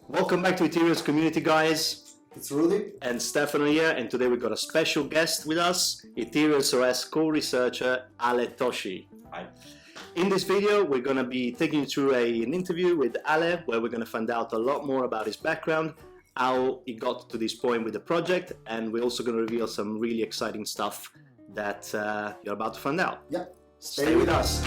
Welcome back to Ethereans Community, guys. It's Rudy. And Stefano here, and today we've got a special guest with us, ethereansOS Core Researcher Ale Toschi. Hi. In this video, we're going to be taking you through an interview with Ale, where we're going to find out a lot more about his background, how he got to this point with the project, and we're also going to reveal some really exciting stuff that you're about to find out. Yep. Stay with us.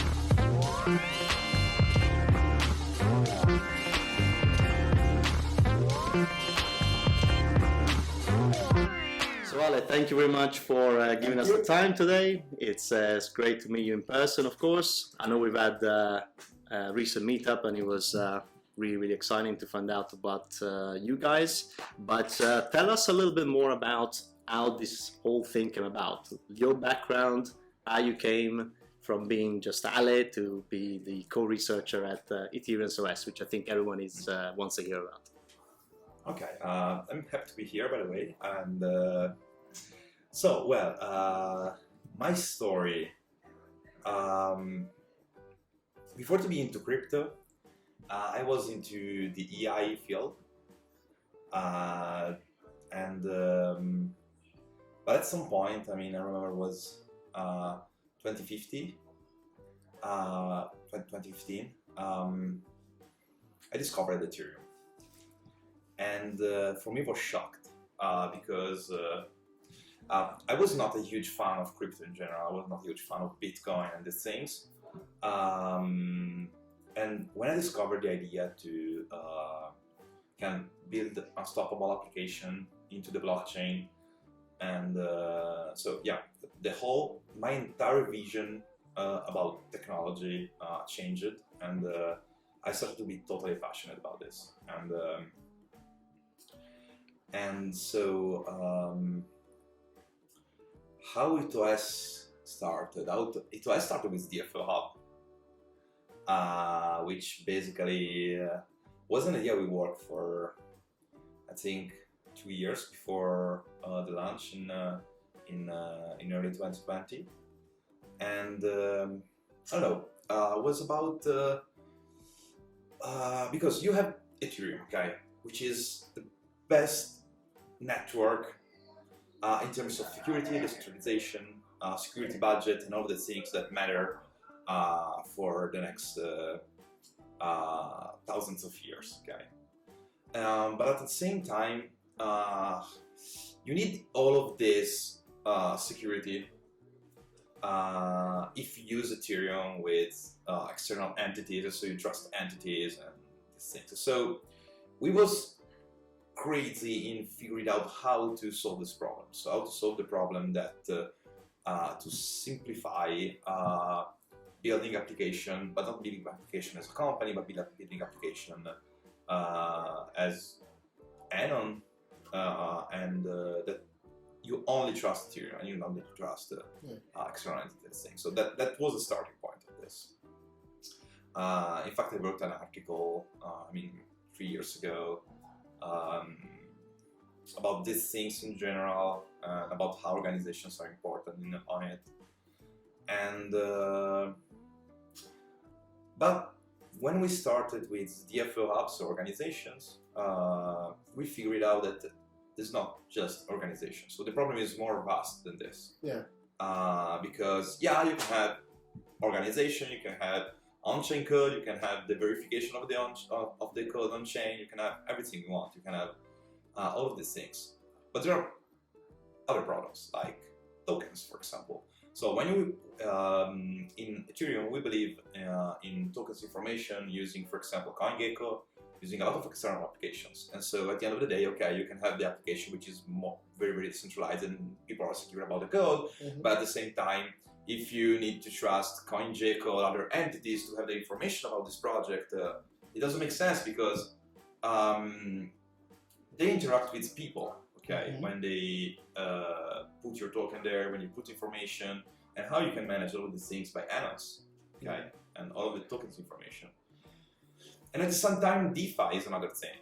So Ale, thank you very much for giving us the time today. It's great to meet you in person, of course. I know we've had a recent meetup and it was really exciting to find out about you guys. But tell us a little bit more about how this whole thing came about. Your background, how you came from being just Ale to be the co-researcher at ethereansOS, which I think everyone wants to hear about. Okay, I'm happy to be here, by the way. And my story. Before to be into crypto, I was into the EI field, but at some point, I remember it was 2015. I discovered Ethereum. And for me, it was shocked because I was not a huge fan of crypto in general. I was not a huge fan of Bitcoin and these things. And when I discovered the idea to can build a unstoppable application into the blockchain, and my entire vision about technology changed, and I started to be totally passionate about this. How EthOS started? EthOS started with DFO Hub, which basically was an idea we worked for, I think, 2 years before the launch in early 2020. And I don't know, it was about because you have Ethereum, okay, which is the best network in terms of security, decentralization, security budget, and all the things that matter for the next thousands of years. Okay, but at the same time, you need all of this security if you use Ethereum with external entities, so you trust entities and these things. So we was crazy in figuring out how to solve this problem. So how to solve the problem that to simplify building application, but not building application as a company, but building application as add-on, and that you only trust Ethereum and you don't need to trust external entities thing. So that was the starting point of this. In fact, I wrote an article 3 years ago about these things in general, about how organizations are important on it. And but when we started with DFO hubs or organizations, we figured out that it's not just organizations. So the problem is more vast than this. Yeah. Because you can have organization, you can have on-chain code, you can have the verification of the code on-chain, you can have everything you want, you can have all of these things. But there are other products like tokens, for example. So when you in Ethereum, we believe in tokens information using, for example, CoinGecko, using a lot of external applications. And so at the end of the day, okay, you can have the application which is very decentralized and people are secure about the code, but at the same time, if you need to trust CoinGecko or other entities to have the information about this project, it doesn't make sense because they interact with people, okay, when they put your token there, when you put information, and how you can manage all of these things by add-ons, okay, and all of the tokens information. And at the same time, DeFi is another thing,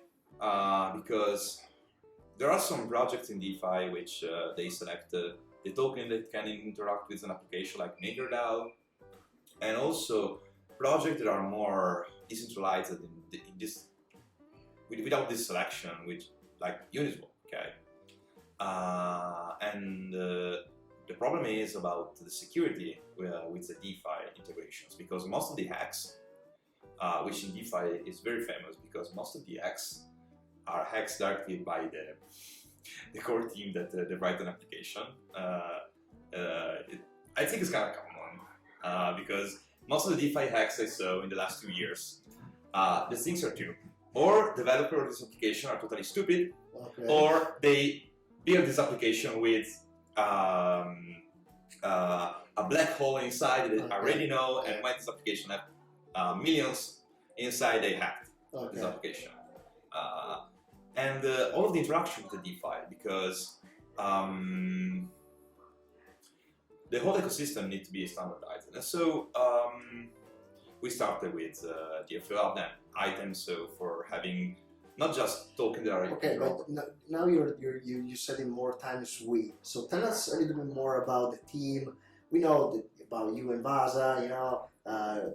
because there are some projects in DeFi which they select the token that can interact with an application like MakerDAO, and also projects that are more decentralized in this without this selection, which like Uniswap, okay? And the problem is about the security with the DeFi integrations, because most of the hacks, which in DeFi is very famous, because most of the hacks are hacks directly by the core team that write an application. I think it's kind of common because most of the DeFi hacks I saw in the last 2 years, the things are two. Or developers of this application are totally stupid, or they build this application with a black hole inside that they already know, and when this application have millions inside, they hacked this application. And all of the interaction with the DeFi, because the whole ecosystem needs to be standardized. And so we started with DFO, then items, so for having not just token that are but now you said in more times we. So tell us a little bit more about the team. We know about you and Vaza, you know,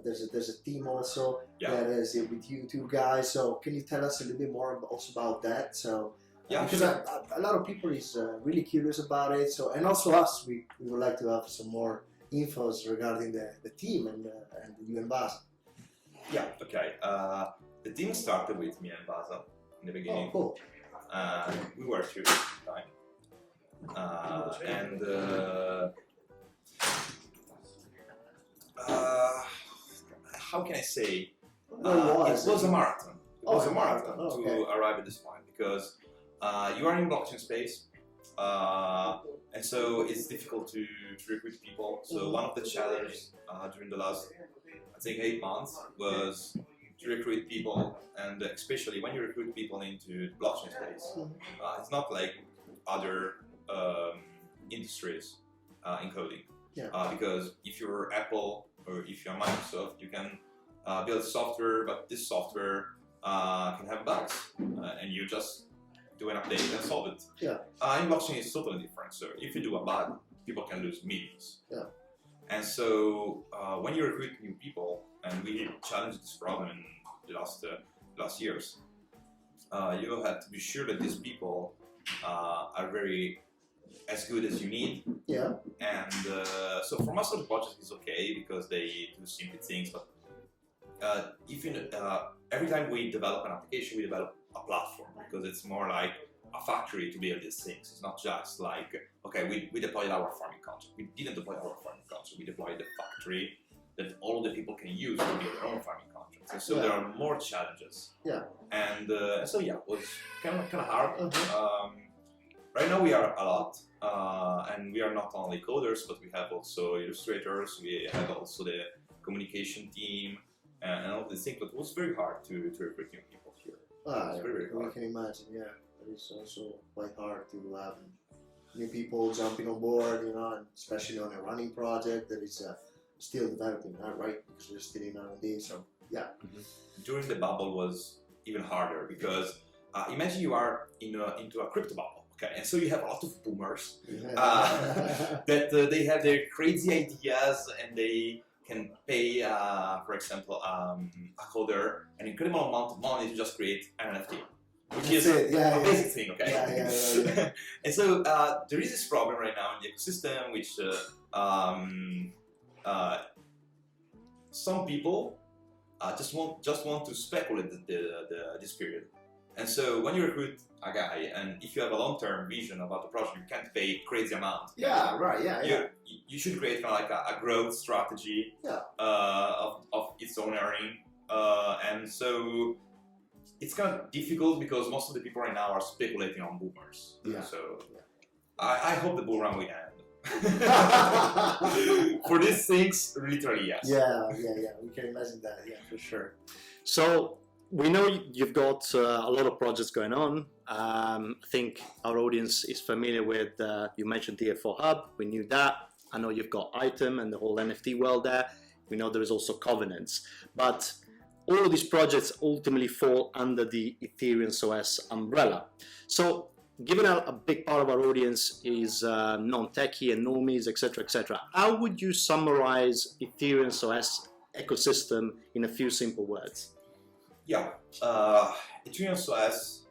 there's a team also that is with you two guys. So can you tell us a little bit more also about that? So because a lot of people is really curious about it. So and also us, we would like to have some more infos regarding the team and you and Vaza. Yeah. Okay. The team started with me and Vaza in the beginning. Oh, cool. We were two at the time, and how can I say? It was a marathon. It was a marathon to arrive at this point, because you are in blockchain space, and so it's difficult to recruit people. So one of the challenges during the last, I think, 8 months was to recruit people, and especially when you recruit people into the blockchain space, it's not like other industries in coding. Because if you're Apple or if you're Microsoft, you can build software, but this software can have bugs, and you just do an update and solve it. In blockchain, it's totally different. So if you do a bug, people can lose millions. And so when you recruit new people, and we challenged this problem in the last years, you have to be sure that these people are very as good as you need. And so for most of the project is okay because they do simple things, but if you every time we develop an application, we develop a platform, because it's more like a factory to build these things. It's not just like, okay, we deployed our farming contract. We didn't deploy our farming contract. We deployed the factory that all the people can use to build their own farming contracts. And so there are more challenges. And so it was kind of hard. Right now we are a lot, and we are not only coders, but we have also illustrators. We have also the communication team and all these things. But it was very hard to recruit new people here. Very hard. We can imagine. It is also quite hard to have new people jumping on board, you know, and especially on a running project that is still developing, right? Because we're still in R&D. So During the bubble was even harder, because imagine you are into a crypto bubble. Okay, and so you have a lot of boomers that they have their crazy ideas, and they can pay, for example, a coder an incredible amount of money to just create an NFT, which is a basic thing, okay? And so there is this problem right now in the ecosystem, which some people just want to speculate this period. And so when you recruit a guy, and if you have a long-term vision about the project, you can't pay crazy amount. You should create kind of like a growth strategy of its own earning. And so it's kind of difficult because most of the people right now are speculating on boomers. So I hope the bull run will end. For these things, literally, yes. We can imagine that, for sure. So we know you've got a lot of projects going on. I think our audience is familiar with, you mentioned DFO Hub, we knew that. I know you've got Item and the whole NFT world there. We know there is also Covenants. But all of these projects ultimately fall under the ethereansOS umbrella. So given a big part of our audience is non-techie and normies, etc., how would you summarize ethereansOS ecosystem in a few simple words? Yeah, ethereansOS,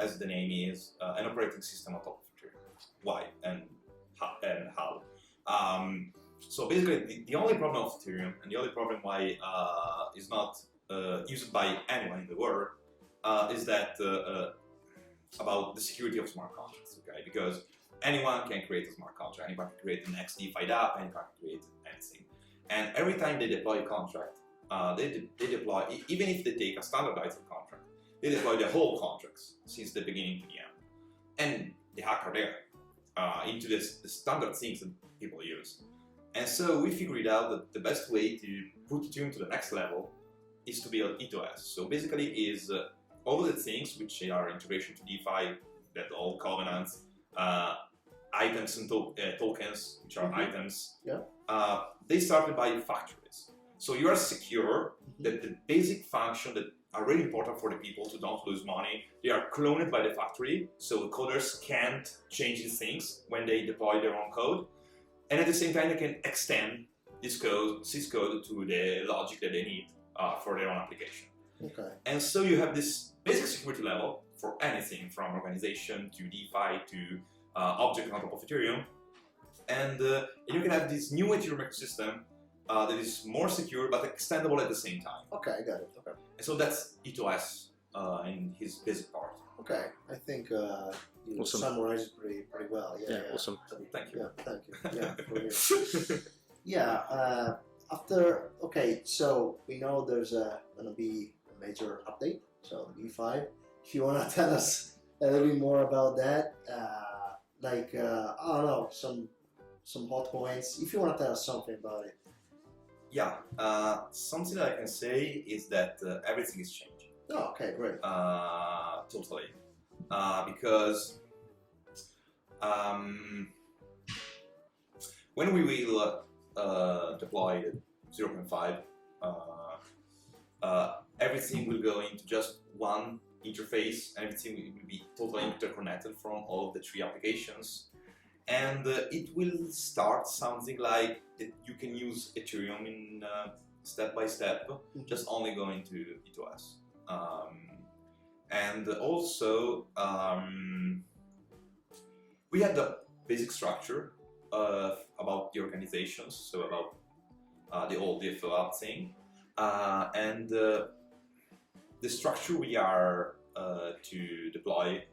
as the name is, an operating system on top of Ethereum. Why and how? So basically, the only problem of Ethereum and the only problem why is not used by anyone in the world is that about the security of smart contracts. Okay, because anyone can create a smart contract, anyone can create an XD app, anyone can create anything, and every time they deploy a contract. They deploy, even if they take a standardized contract, they deploy the whole contracts since the beginning to the end. And the hacker there into the standard things that people use. And so we figured out that the best way to put Ethereum to the next level is to build ethereansOS. So basically is all the things which are integration to DeFi, that all covenants, items and tokens, which are items, they started by factories. So you are secure that the basic function that are really important for the people to don't lose money, they are cloned by the factory, so coders can't change these things when they deploy their own code. And at the same time, they can extend this code to the logic that they need for their own application. Okay. And so you have this basic security level for anything from organization to DeFi to object on top of Ethereum. And you can have this new Ethereum ecosystem that is more secure but extendable at the same time. Okay, I got it. Okay. And so that's ethereansOS in his basic part. Okay, I think you summarized it pretty well. Yeah, awesome. Thank you. Yeah, thank you. Yeah, for you. Yeah. So we know there's gonna be a major update. So V5. If you wanna tell us a little bit more about that, I don't know, some hot points. If you wanna tell us something about it. Yeah, something that I can say is that everything is changing. Oh, okay, great. Totally. Because when we will deploy 0.5, everything will go into just one interface. Everything will be totally interconnected from all of the three applications. And it will start something like that you can use Ethereum in step by step, just only going to ethereansOS. And also, we had the basic structure about the organizations, so about the old DFO thing, and the structure we are to deploy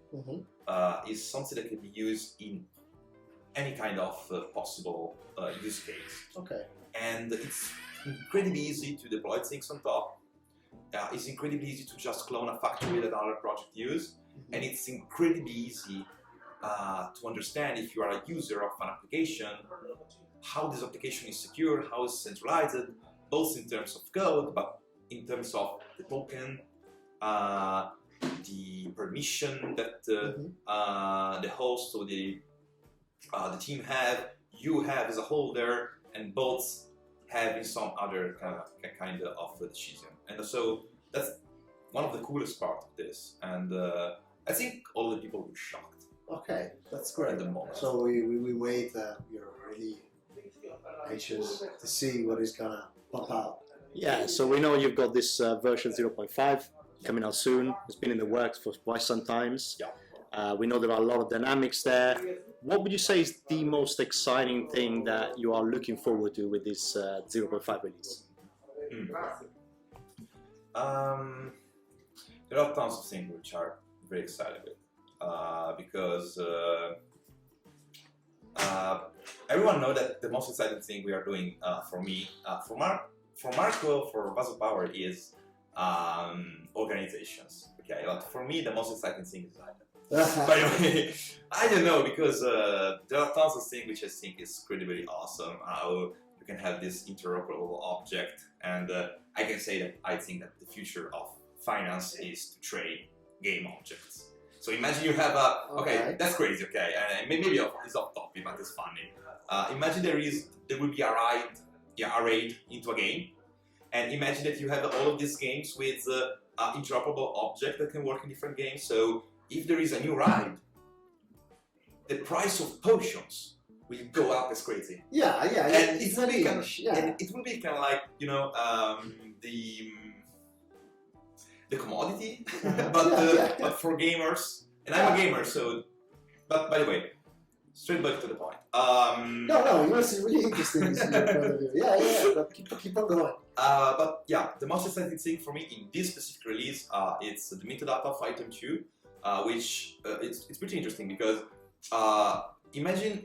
is something that can be used in any kind of possible use case. Okay. And it's incredibly easy to deploy things on top. It's incredibly easy to just clone a factory that another project use, and it's incredibly easy to understand if you are a user of an application, how this application is secure, how it's centralized, both in terms of code, but in terms of the token, the permission that the host or the team have, you have as a holder, and both have in some other kind of decision. And so that's one of the coolest parts of this. And I think all the people were shocked. Okay, that's great. At the moment. So we wait. We're really anxious to see what is gonna pop out. Yeah, so we know you've got this version 0.5 coming out soon. It's been in the works for quite some times. Yeah. We know there are a lot of dynamics there. What would you say is the most exciting thing that you are looking forward to with this 0.5 release? There are tons of things which are very excited with, because everyone knows that the most exciting thing we are doing for me, for Marco, for Vaso Power is organizations. Okay, but for me the most exciting thing is Island. By the way, I don't know, because there are tons of things which I think is incredibly awesome. How you can have this interoperable object, and I can say that I think that the future of finance is to trade game objects. So imagine you have a okay, that's crazy. Okay, and maybe it's off topic, but it's funny. Imagine there will be a raid into a game, and imagine that you have all of these games with interoperable object that can work in different games. So if there is a new ride, the price of potions will go up as crazy. Yeah. And it will be kind of, and it will be kind of like, you know, the commodity, Uh-huh. but for gamers. And I'm a gamer, so. But by the way, straight back to the point. No, it was really interesting to see your point of view. Yeah, but keep on going. But yeah, the most exciting thing for me in this specific release, it's the metadata of item 2, which it's pretty interesting because imagine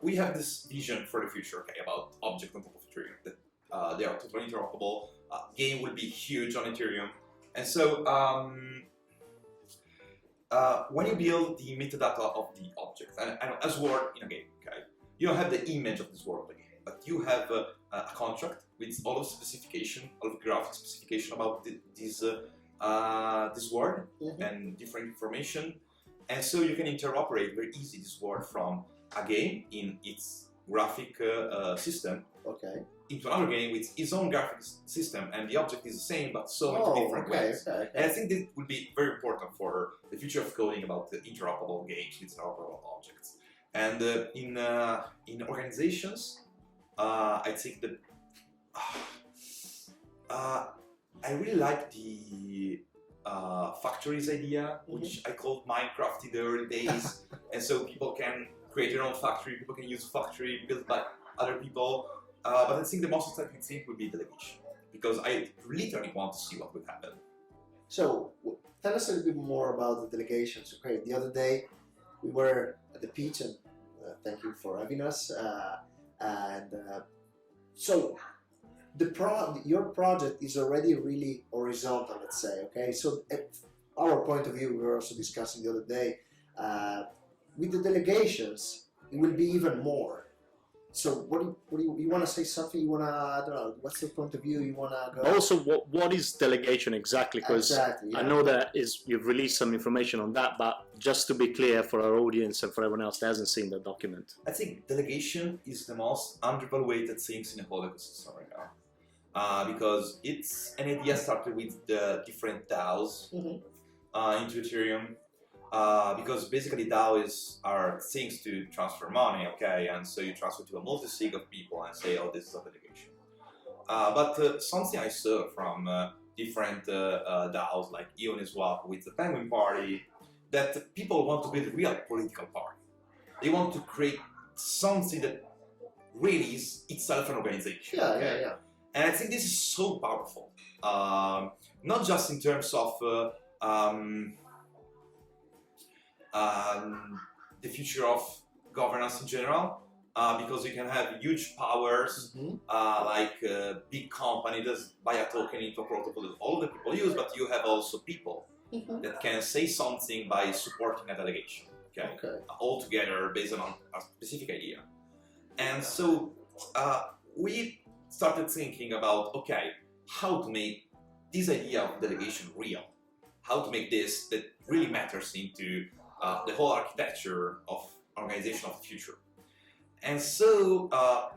we have this vision for the future, okay, about objects on top of Ethereum, that they are totally interoperable, game will be huge on Ethereum, and so when you build the metadata of the object, and as word in a game, okay, you don't have the image of this word in the game, but you have a contract with all of specification, all of graphic specification about this word and different information, and so you can interoperate very easy this word from a game in its graphic system into another game with its own graphic system, and the object is the same but so many different ways. And I think this would be very important for the future of coding about the interoperable games with interoperable objects. And in organizations, I think that I really like the factories idea, which I called Minecraft in the early days, and so people can create their own factory, people can use factory built by other people, but I think the most exciting thing would be delegation, because I literally want to see what would happen. So, tell us a little bit more about the delegations. Okay, the other day we were at the beach, and thank you for having us, so your project is already really horizontal, let's say, okay? So at our point of view, we were also discussing the other day, with the delegations, it will be even more. So what do you want to say something? You want to, I don't know, what's your point of view? You want to go? Also, what is delegation exactly? Because I know that you've released some information on that, but just to be clear for our audience and for everyone else that hasn't seen the document. I think delegation is the most undervalued thing in the whole ecosystem right now. Because it's an idea started with the different DAOs into Ethereum. Because basically DAOs are things to transfer money, okay, and so you transfer to a multi-sig of people and say, oh, this is a delegation. But something I saw from different DAOs like Uniswap with the Penguin Party, that people want to build a real political party. They want to create something that really is itself an organization. Yeah. And I think this is so powerful, not just in terms of the future of governance in general, because you can have huge powers, like big company does buy a token into a protocol that all the people use, but you have also people that can say something by supporting a delegation, all together based on a specific idea. And so we started thinking about, okay, how to make this idea of delegation real, how to make this that really matters into the whole architecture of organization of the future. And so,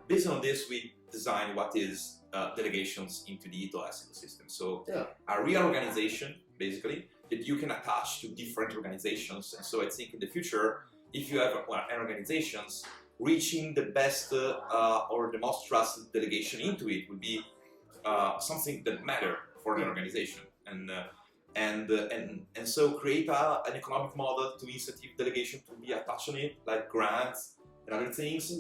based on this, we designed what is delegations into the EOS ecosystem. So, a real organization, basically, that you can attach to different organizations. And so I think in the future, if you have an organizations, reaching the best or the most trusted delegation into it would be something that matter for the organization. And so create an economic model to incentive delegation to be attached on it, like grants and other things.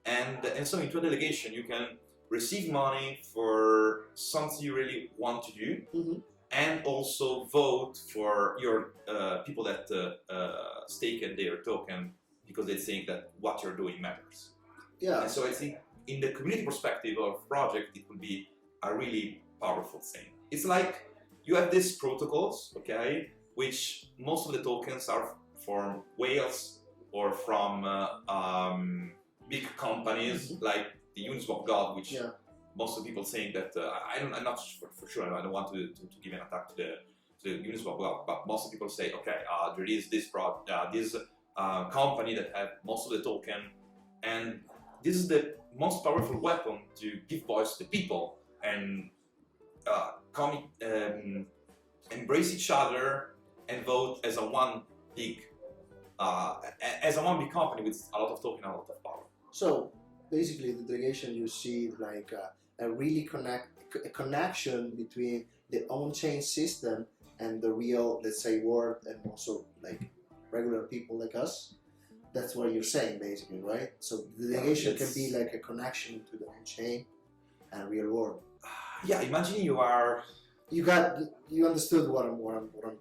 And so into a delegation you can receive money for something you really want to do, and also vote for your people that stake their token because they think that what you're doing matters. And so I think in the community perspective of project, it would be a really powerful thing. It's like you have these protocols, okay, which most of the tokens are from whales or from big companies like the Uniswap God, which most of the people saying that I'm not for sure. I don't want to give an attack to the Uniswap God, but most of the people say, okay, there is this company that have most of the token, and this is the most powerful weapon to give voice to people and embrace each other and vote as a one big company with a lot of token and a lot of power. So basically, the delegation you see like a really connection between the on-chain system and the real, let's say, world, and also like regular people like us. That's what you're saying, basically, right? So the delegation can be like a connection to the on-chain and real world. Yeah, imagine you understood what I'm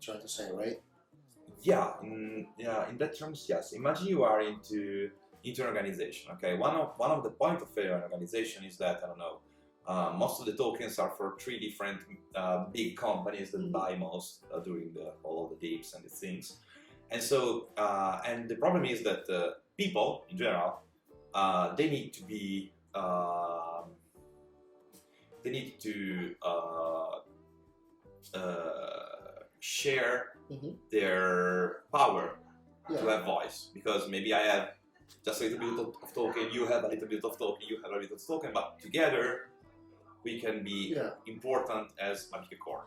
trying to say, right? Yeah, in that terms, yes. Imagine you are into an organization. Okay, one of the point of failure in an organization is that, I don't know, most of the tokens are for 3 different big companies that buy most during all of the dips and the things. And so, and the problem is that people in general, they need to be, they need to share their power to have voice, because maybe I have just a little bit of token, you have a little bit of token, you have a little token, but together we can be important as like a core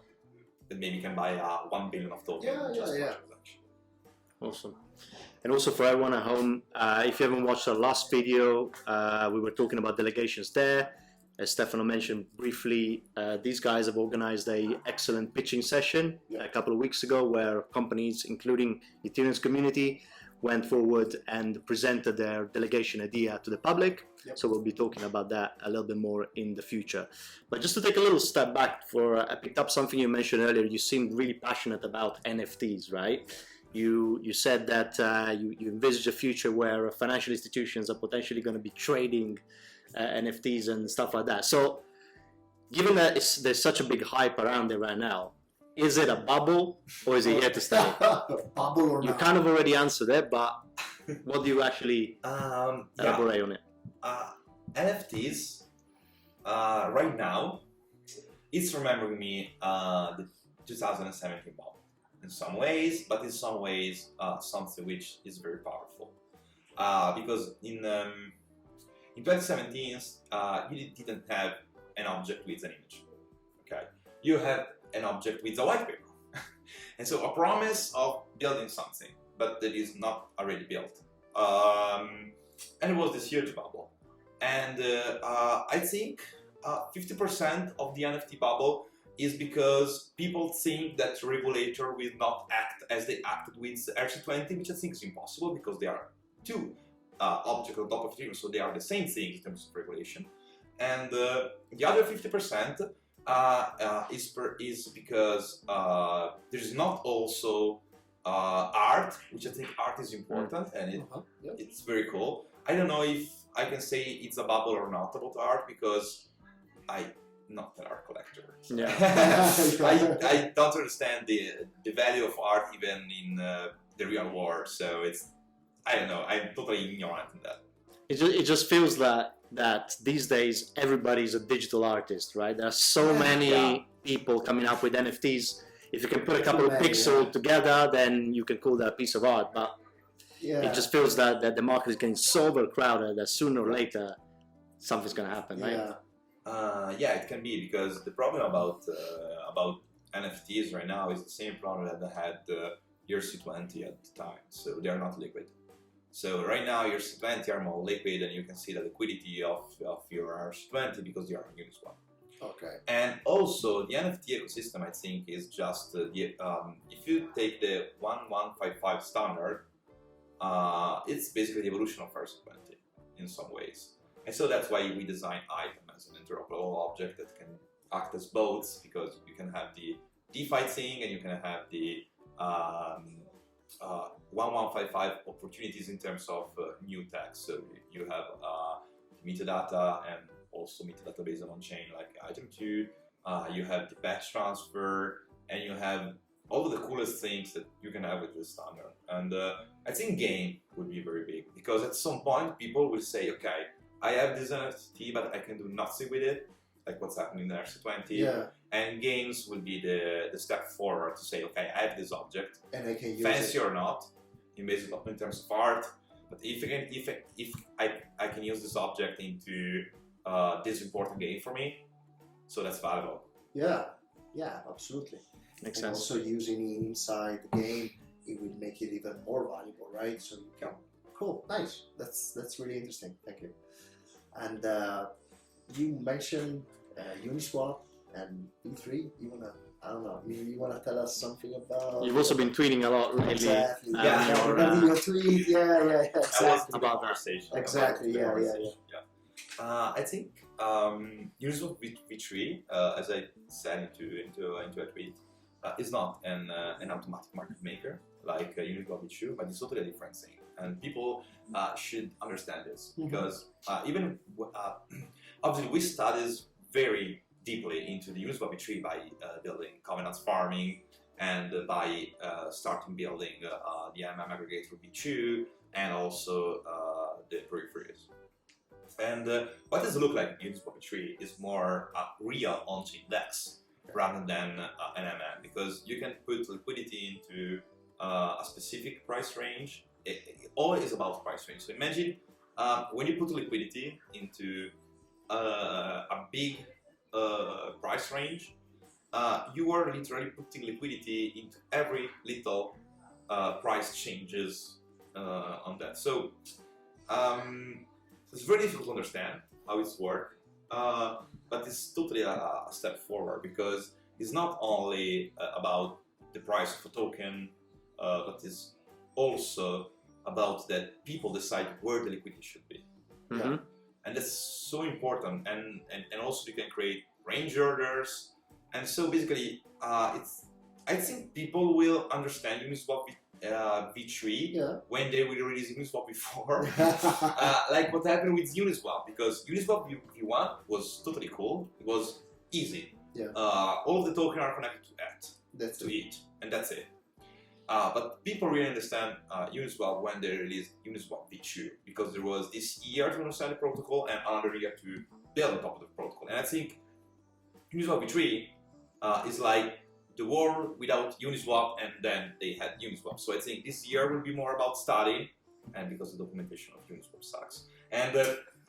that maybe can buy 1 billion of token just for transaction. Awesome. And also for everyone at home, if you haven't watched our last video, we were talking about delegations there. As Stefano mentioned briefly, these guys have organized an excellent pitching session a couple of weeks ago, where companies, including Ethereans Community, went forward and presented their delegation idea to the public. So we'll be talking about that a little bit more in the future. But just to take a little step back, I picked up something you mentioned earlier. You seemed really passionate about NFTs, right? You said that you envisage a future where financial institutions are potentially going to be trading NFTs and stuff like that. So given that there's such a big hype around it right now, is it a bubble or is it yet to stay? Bubble or you not? kind of already answered it, but what do you actually elaborate on it? NFTs right now, it's remembering me the 2017 bubble in some ways, but in some ways something which is very powerful, because in 2017 you didn't have an object with an image. Okay, you had an object with a white paper, and so a promise of building something, but that is not already built. And it was this huge bubble, and I think 50% of the NFT bubble is because people think that the regulator will not act as they acted with ERC20, which I think is impossible, because they are two objects on top of Ethereum, so they are the same thing in terms of regulation. And the other 50% is because there is not also art, which I think art is important, and it's very cool. I don't know if I can say it's a bubble or not about art, because I'm not an art collector. Yeah. I don't understand the value of art even in the real world, so I don't know, I'm totally ignorant in that. It just feels that these days everybody's a digital artist, right? There are so many people coming up with NFTs. If you can put a couple of pixels together, then you can call that a piece of art. But it just feels that the market is getting so overcrowded that sooner or later something's going to happen, right? Yeah, it can be, because the problem about NFTs right now is the same problem that they had ERC20 at the time. So they are not liquid. So right now ERC20 are more liquid, and you can see the liquidity of your ERC20 because they are on Uniswap. Okay. And also the NFT ecosystem, I think, is just if you take the 1155 standard, it's basically the evolution of ERC20 in some ways. And so that's why we design item as an interoperable object that can act as both, because you can have the DeFi thing and you can have the 1155 opportunities in terms of new tech. So you have metadata and also metadata based on chain like item 2, you have the batch transfer, and you have all of the coolest things that you can have with this standard. And I think game would be very big, because at some point people will say, okay, I have this NFT, but I can do nothing with it, like what's happening in ERC20. Yeah. And games will be the step forward to say, okay, I have this object, and I can use fancy it. or not, in terms of art. But if I can use this object into this important game for me, so that's valuable. Yeah, absolutely. Makes and sense. Also using it inside the game, it will make it even more valuable, right? So you can, cool, nice. That's really interesting. Thank you. And you mentioned Uniswap and B3. You wanna I don't know. You want to tell us something about? You've also been tweeting a lot lately. Exactly. Your tweet. Yeah. Exactly. About that. Conversation. Exactly. Yeah. I think Uniswap v3, as I said into a tweet, is not an automatic market maker like Uniswap v2, but it's totally a different thing. And people should understand this because even obviously we studied very deeply into the Uniswap v3 by building Covenants farming and by starting building the MM aggregator v2 and also the peripheries. And what does it look like in Uniswap v3 is more real on-chain DEX rather than an MM, because you can put liquidity into a specific price range. It all is about price range. So imagine when you put liquidity into a big price range, you are literally putting liquidity into every little price changes on that. So it's very difficult to understand how it's works, but it's totally a step forward because it's not only about the price of a token, but it's also about that people decide where the liquidity should be. Mm-hmm. And that's so important. And also you can create range orders. And so basically, I think people will understand Uniswap v3 when they will release Uniswap v4, like what happened with Uniswap, because Uniswap v1 was totally cool. It was easy. All of the tokens are connected to it, and that's it. But people really understand Uniswap when they released Uniswap v2, because there was this year to understand the protocol and another year to build on top of the protocol. And I think Uniswap v3 is like the world without Uniswap, and then they had Uniswap. So I think this year will be more about study, and because the documentation of Uniswap sucks. And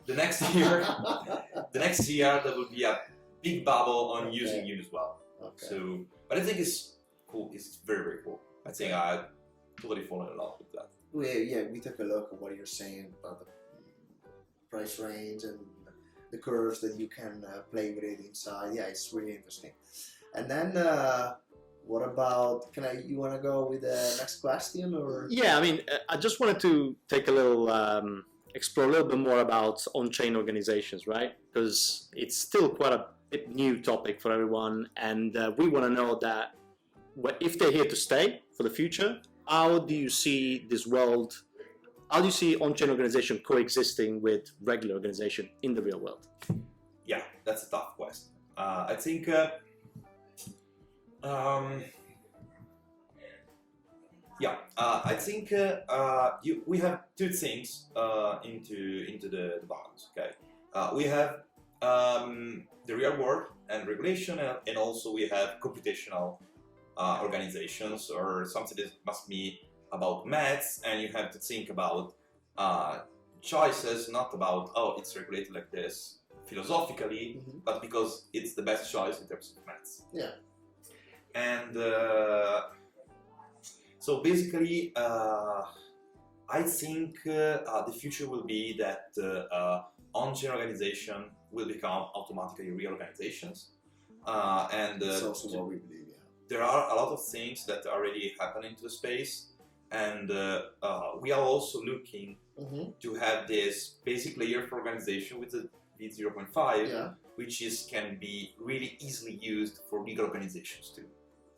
the next year, there will be a big bubble on using Uniswap. So, but I think it's cool. It's very, very cool. I think I totally fallen in love with that. We took a look at what you're saying about the price range and the curves that you can play with it inside. Yeah, it's really interesting. And then, what about? You want to go with the next question, or? Yeah, I mean, I just wanted to take a little, explore a little bit more about on-chain organizations, right? Because it's still quite a bit new topic for everyone, and we want to know that if they're here to stay for the future, how do you see this world? How do you see on-chain organization coexisting with regular organization in the real world? Yeah, that's a tough question. I think. I think we have two things into the balance. Okay, we have the real world and regulation, and also we have computational organizations, or something that must be about maths, and you have to think about choices, not about it's regulated like this philosophically, but because it's the best choice in terms of maths. Yeah. And so basically, I think the future will be that on-chain organization will become automatically real organizations. And that's also what we believe. There are a lot of things that are already happening to the space, and we are also looking to have this basic layer for organization with the V0.5, which can be really easily used for legal organizations too.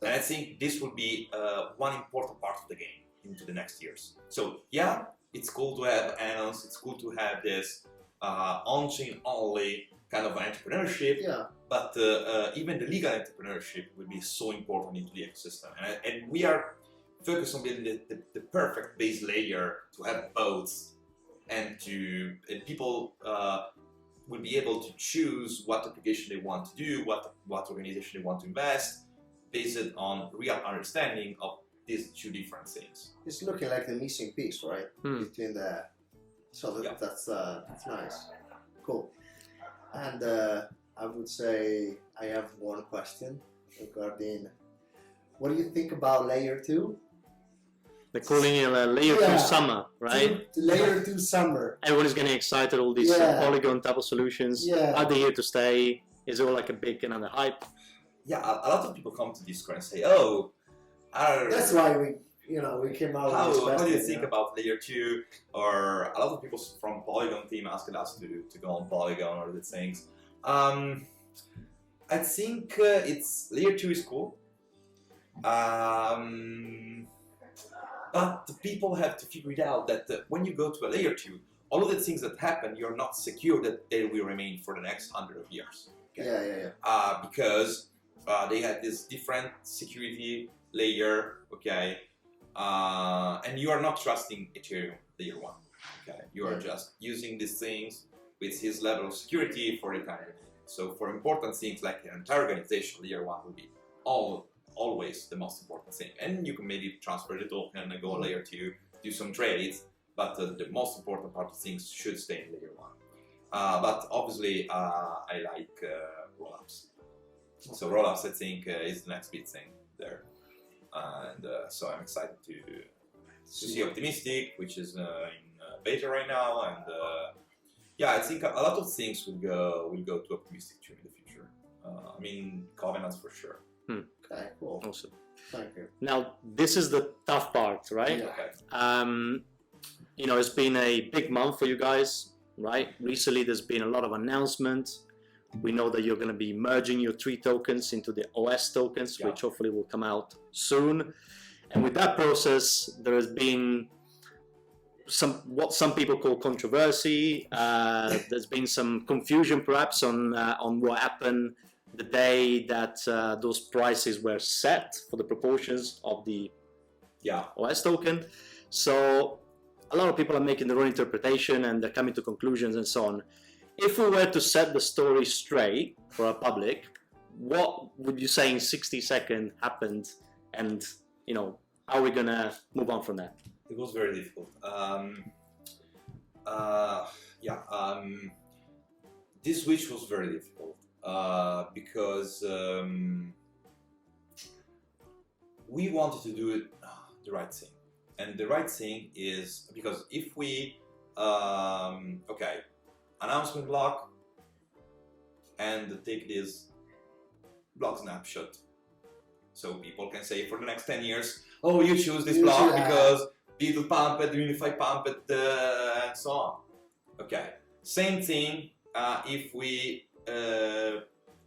And I think this will be one important part of the game into the next years. So yeah, it's cool to have Anons, it's cool to have this on-chain only kind of entrepreneurship, but even the legal entrepreneurship will be so important into the ecosystem. And we are focused on building the perfect base layer to have both, and people will be able to choose what application they want to do, what organization they want to invest, based on real understanding of these two different things. It's looking like the missing piece, right? Between the, that's nice, cool. And I would say I have one question regarding what do you think about layer 2? They're calling it layer 2 summer, right? Layer 2 summer. Everyone is getting excited. All these Polygon type of solutions. Are they here to stay? Is it all like a big another hype? yeah, a lot of people come to Discord and say, oh, that's why we came out with this how do you question, think about layer 2? Or a lot of people from Polygon team asked us to go on Polygon or the things. I think it's layer 2 is cool. But the people have to figure it out that when you go to a layer 2, all of the things that happen, you're not secure that they will remain for the next 100 of years. Okay? Because they had this different security layer, okay? And you are not trusting Ethereum layer 1, okay? You are just using these things with his level of security for the time. So for important things like an entire organization, layer 1 will be always the most important thing. And you can maybe transfer the token and go on layer 2, do some trades, but the most important part of things should stay in layer 1. But obviously, I like rollups. So rollups, I think, is the next big thing there. And so I'm excited to see Optimistic, which is in beta right now. And yeah, I think a lot of things will go to Optimistic too in the future. I mean, Covenants for sure. Okay, cool. Awesome. Thank you. Now, this is the tough part, right? Yeah. Okay. You know, it's been a big month for you guys, right? Recently, there's been a lot of announcements. We know that you're going to be merging your 3 tokens into the OS tokens, which hopefully will come out soon. And with that process, there has been what some people call controversy. There's been some confusion, perhaps, on what happened the day that those prices were set for the proportions of the OS token. So a lot of people are making their own interpretation and they're coming to conclusions and so on. If we were to set the story straight for our public, what would you say in 60 seconds happened, and you know, how are we gonna move on from that? It was very difficult. This switch was very difficult because we wanted to do it the right thing. And the right thing is because if we, announcement block and take this block snapshot. So people can say for the next 10 years, oh, you choose this block because Beetle pump it, Unify pump it, and so on. Okay, same thing if we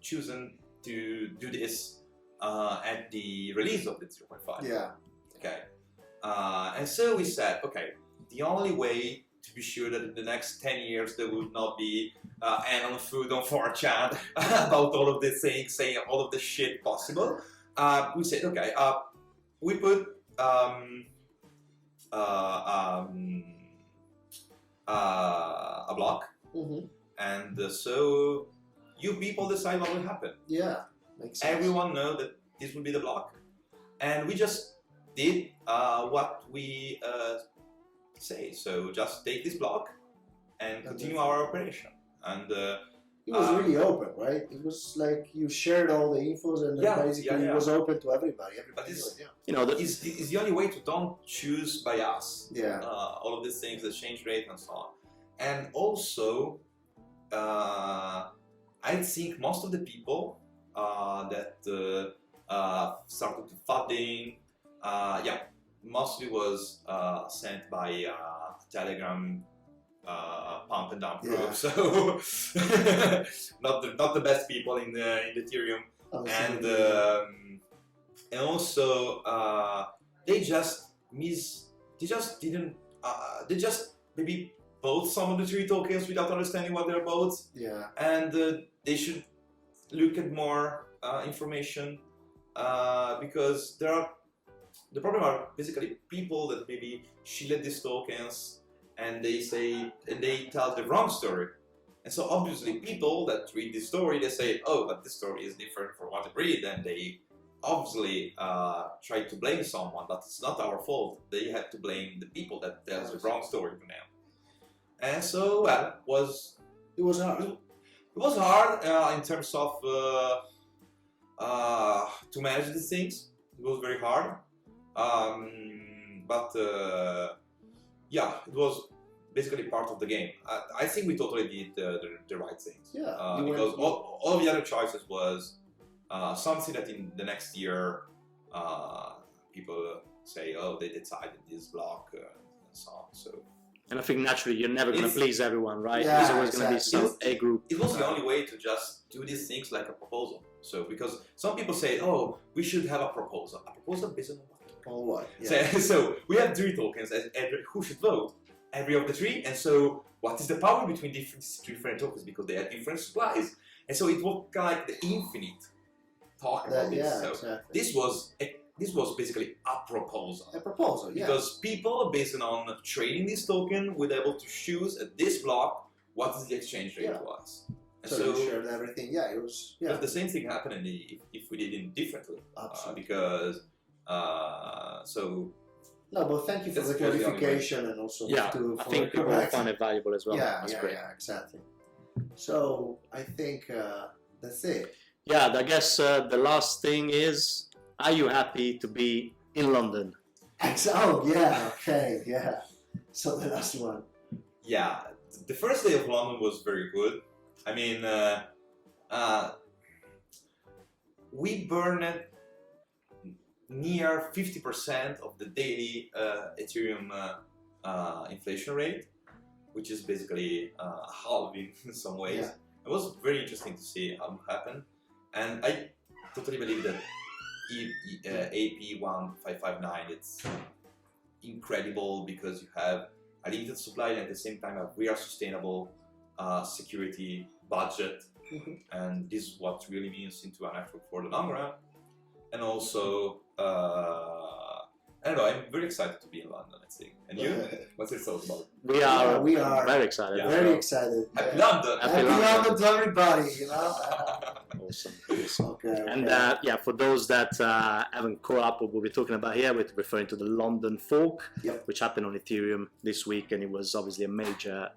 chosen to do this at the release of the 0.5. Yeah. Okay. And so we said, okay, the only way to be sure that in the next 10 years there will not be animal food on 4chan about all of these things, saying all of the shit possible, we said, okay, we put a block, and so you people decide what will happen. Yeah, makes sense. Everyone know that this will be the block, and we just did what we say. So just take this block and continue our operation. And it was really open, right? It was like you shared all the infos, and basically it was open to everybody. But it's, you know, it's the only way to don't choose by us. Yeah. All of these things, the exchange rate and so on. And also, I think most of the people that started to funding, mostly was sent by Telegram pump and dump group. So not the best people in the Ethereum, and also they just maybe bought some of the 3 tokens without understanding what they're bought. Yeah. And they should look at more information because the problem are basically people that maybe shielded these tokens and they tell the wrong story. And so obviously people that read this story, they say, oh, but this story is different from what I read, and they obviously try to blame someone, but it's not our fault. They have to blame the people that tells the wrong story to them. And so, well, it was hard. It was hard in terms of to manage these things. It was very hard. But it was basically part of the game. I think we totally did the right things. Yeah. Because all of the other choices was something that in the next year people say, oh, they decided this block and so on. So. And I think naturally you're never going to please everyone, right? Yeah, There's always going to be a group. It was the only way to just do these things like a proposal. So because some people say, oh, we should have a proposal. A proposal based on what? On what? Yeah. So we have 3 tokens, and who should vote? Every of the 3. And so what is the power between different tokens? Because they have different supplies. And so it was kind of like the infinite talk about this. Yeah, So exactly. this was basically a proposal. A proposal, yeah. Because people, based on trading this token, were able to choose at this block what is the exchange rate was. And so you shared everything. Yeah, it was. Yeah. But the same thing happened if we did it differently. Absolutely. Because so. No, but thank you for the clarification and also I think people will find it valuable as well. Yeah, yeah, exactly. So I think that's it. Yeah, I guess the last thing is, are you happy to be in London? Oh yeah, okay, yeah. So the last one. Yeah, the first day of London was very good. I mean, we burned near 50% of the daily Ethereum inflation rate, which is basically halving in some ways. Yeah. It was very interesting to see how it happened, and I totally believe that AP1559 it's incredible because you have a limited supply and at the same time a real sustainable security budget, and this is what really means into a network for the long run. And also, I don't know, I'm very excited to be in London, I think. And you? What's your thoughts about it? We are very excited. Yeah. Very excited. Happy London! Happy London to everybody, you know? Awesome. Okay. And yeah, for those that haven't caught up with what we're talking about here, we're referring to the London fork, which happened on Ethereum this week, and it was obviously a major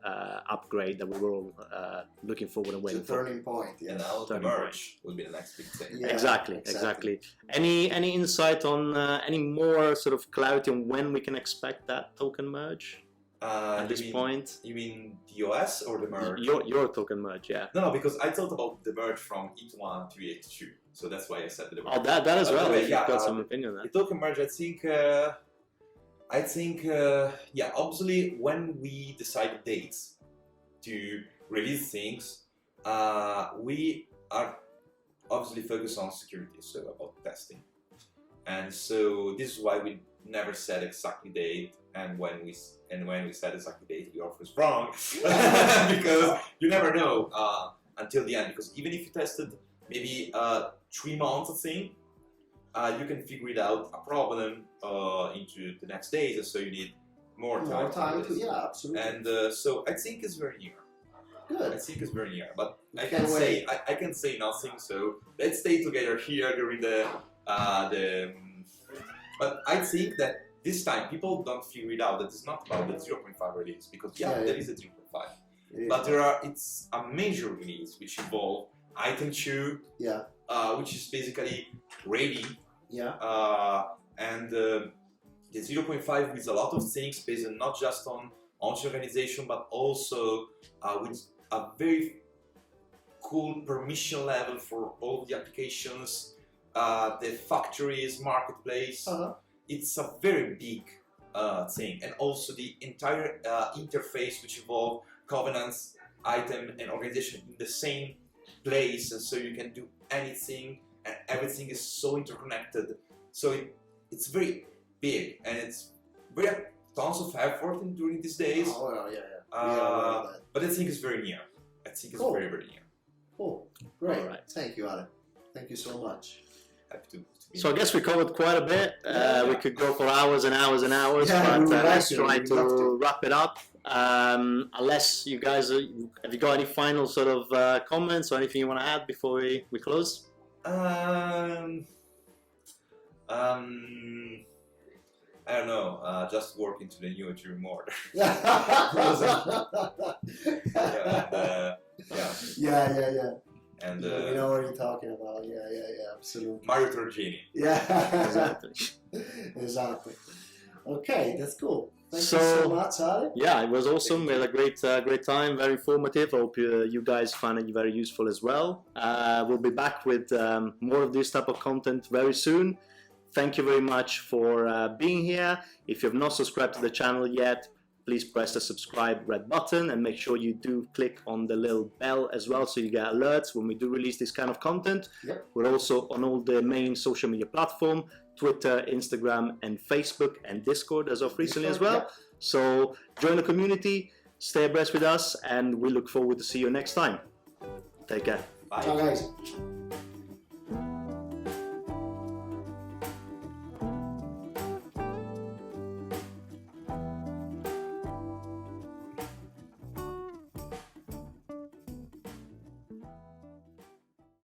upgrade that we were all looking forward and waiting for. It's a turning point. And now the merge will be the next big thing. Yeah, exactly. Any insight on any more sort of clarity on when we can expect that token merge? At this point, you mean the OS or the merge? Your token merge, yeah. No, because I thought about the merge from ETH1 to ETH2, so that's why I said the merge. Oh, that as well. If you've got some opinion on that. The token merge, I think, yeah. Obviously, when we decide dates to release things, we are obviously focused on security, so about testing, and so this is why we never set exactly date. And when we set exactly date, we often wrong because you never know until the end. Because even if you tested maybe 3 months of thing, you can figure it out a problem into the next days, and so you need more time. Yeah, absolutely. And so I think it's very near. Good. I think it's very near, but I can say nothing. So let's stay together here during the. But I think that. This time, people don't figure it out that it's not about the 0.5 release, because there is a 0.5, but it's a major release which involves item 2, which is basically ready, and the 0.5 with a lot of things based on not just on organization, but also with a very cool permission level for all the applications, the factories, marketplace. It's a very big thing, and also the entire interface which involve covenants, item, and organization in the same place, and so you can do anything, and everything is so interconnected. So it's very big, and it's very tons of effort during these days. But I think it's very near. I think it's very, very near. Cool, great. Thank you, Ale. Thank you so much. Happy to. So I guess we covered quite a bit. We could go for hours and hours and hours, but let's try to wrap it up. Unless you guys, have you got any final sort of comments or anything you want to add before we close? I don't know. Just work into the new Ethereum more. Yeah. And we know what you're talking about. Yeah, absolutely. Mario Torgini. Yeah, exactly. Okay, that's cool. Thank you so much, Ale. Yeah, it was awesome. We had a great time, very informative. Hope you guys find it very useful as well. We'll be back with more of this type of content very soon. Thank you very much for being here. If you have not subscribed to the channel yet, please press the subscribe red button and make sure you do click on the little bell as well so you get alerts when we do release this kind of content. Yep. We're also on all the main social media platforms, Twitter, Instagram, and Facebook, and Discord as of recently as well. Yep. So join the community, stay abreast with us, and we look forward to see you next time. Take care. Bye. Ciao guys.